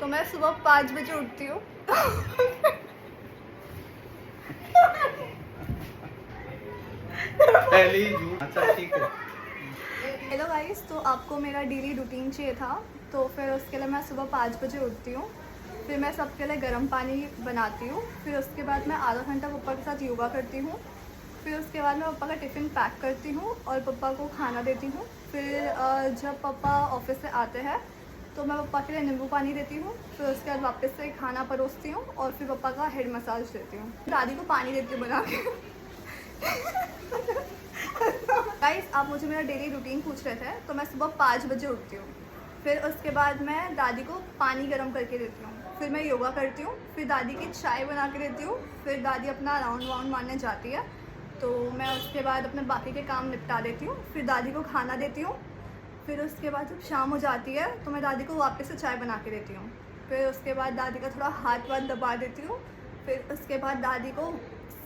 मैं सुबह 5 बजे उठती हूँ। पहले ही झूठ। अच्छा ठीक है। हेलो गाइस, तो आपको मेरा डेली रूटीन चाहिए था, तो फिर उसके लिए मैं सुबह 5 बजे उठती हूँ। फिर मैं सबके लिए गर्म पानी बनाती हूँ। फिर उसके बाद मैं आधा घंटा पप्पा के साथ योगा करती हूँ। फिर उसके बाद मैं पप्पा का टिफ़िन पैक करती हूँ और पप्पा को खाना देती हूँ। फिर जब पप्पा ऑफिस से आते हैं तो मैं पप्पा के लिए नींबू पानी देती हूँ। फिर उसके बाद वापस से खाना परोसती हूँ और फिर पप्पा का हेड मसाज देती हूँ। दादी को पानी देती हूँ बना के। गाइस, आप मुझे मेरा डेली रूटीन पूछ रहे थे, तो मैं सुबह 5 बजे उठती हूँ। फिर उसके बाद मैं दादी को पानी गर्म करके देती हूँ। फिर मैं योगा करती हूँ। फिर दादी की चाय बना के देती हूँ। फिर दादी अपना राउंड वाउंड मारने जाती है, तो मैं उसके बाद अपने बाकी के काम निपटा देती हूँ। फिर दादी को खाना देती हूँ। फिर उसके बाद जब शाम हो जाती है तो मैं दादी को वापस से चाय बना के देती हूँ। फिर उसके बाद दादी का थोड़ा हाथ वाथ दबा देती हूँ। फिर उसके बाद दादी को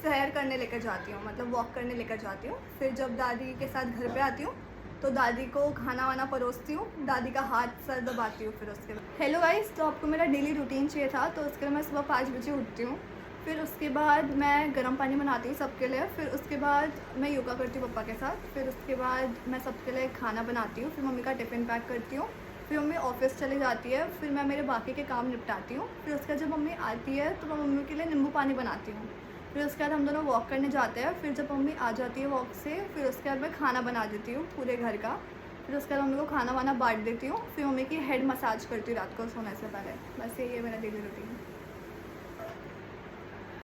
सैर करने लेकर जाती हूँ, मतलब वॉक करने लेकर जाती हूँ। फिर जब दादी के साथ घर पे आती हूँ तो दादी को खाना वाना परोसती हूँ, दादी का हाथ सर दबाती हूँ। फिर उसके बाद हेलो गाइस, तो आपको मेरा डेली रूटीन चाहिए था, तो उसके लिए मैं सुबह 5 बजे उठती हूँ। फिर उसके बाद मैं गर्म पानी बनाती हूँ सबके लिए। फिर उसके बाद मैं योगा करती हूँ पप्पा के साथ। फिर उसके बाद मैं सबके लिए खाना बनाती हूँ। फिर मम्मी का टिफ़िन पैक करती हूँ। फिर मम्मी ऑफिस चली जाती है। फिर मैं मेरे बाकी के काम निपटाती हूँ। फिर उसके बाद जब मम्मी आती है तो मैं मम्मी के लिए नींबू पानी बनाती हूँ। फिर उसके बाद हम दोनों वॉक करने जाते हैं। फिर जब मम्मी आ जाती है वॉक से, फिर उसके बाद मैं खाना बना देती हूँ पूरे घर का। फिर उसके बाद मम्मी को खाना वाना बांट देती हूँ। फिर मम्मी की हेड मसाज करती हूँ रात को सोने से पहले। बस यही है मेरा डेली रूटीन।